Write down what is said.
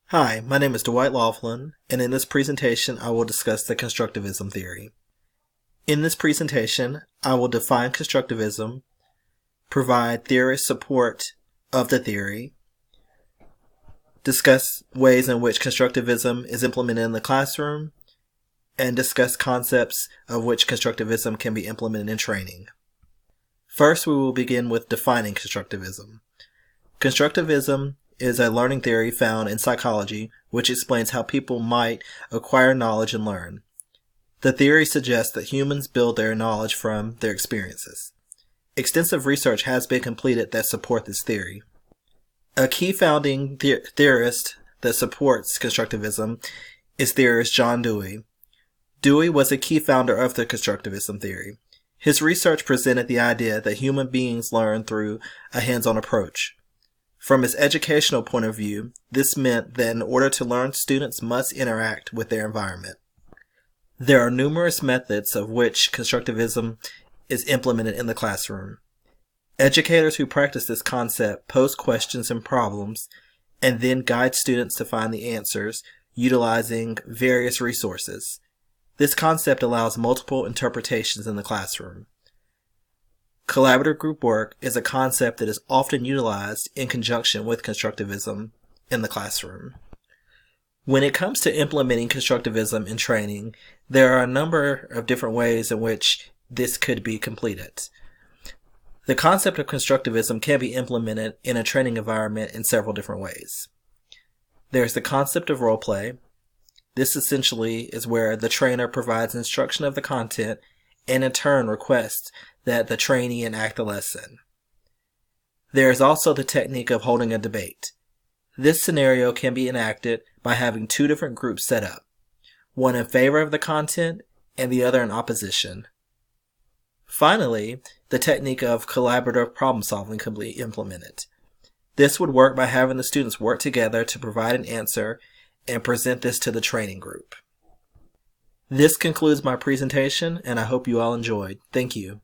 Hi, my name is Dwight Laughlin, and in this presentation I will discuss the constructivism theory. In this presentation, I will define constructivism, provide theorist support of the theory, discuss ways in which constructivism is implemented in the classroom, and discuss concepts of which constructivism can be implemented in training. First, we will begin with defining constructivism. Constructivism is a learning theory found in psychology which explains how people might acquire knowledge and learn. The theory suggests that humans build their knowledge from their experiences. Extensive research has been completed that support this theory. A key founding theorist that supports constructivism is theorist John Dewey. Dewey was a key founder of the constructivism theory. His research presented the idea that human beings learn through a hands-on approach. From his educational point of view, this meant that in order to learn, students must interact with their environment. There are numerous methods of which constructivism is implemented in the classroom. Educators who practice this concept pose questions and problems and then guide students to find the answers utilizing various resources. This concept allows multiple interpretations in the classroom. Collaborative group work is a concept that is often utilized in conjunction with constructivism in the classroom. When it comes to implementing constructivism in training, there are a number of different ways in which this could be completed. The concept of constructivism can be implemented in a training environment in several different ways. There's the concept of role play. This essentially is where the trainer provides instruction of the content and in turn requests that the trainee enact the lesson. There is also the technique of holding a debate. This scenario can be enacted by having two different groups set up, one in favor of the content and the other in opposition. Finally, the technique of collaborative problem solving can be implemented. This would work by having the students work together to provide an answer and present this to the training group. This concludes my presentation, and I hope you all enjoyed. Thank you.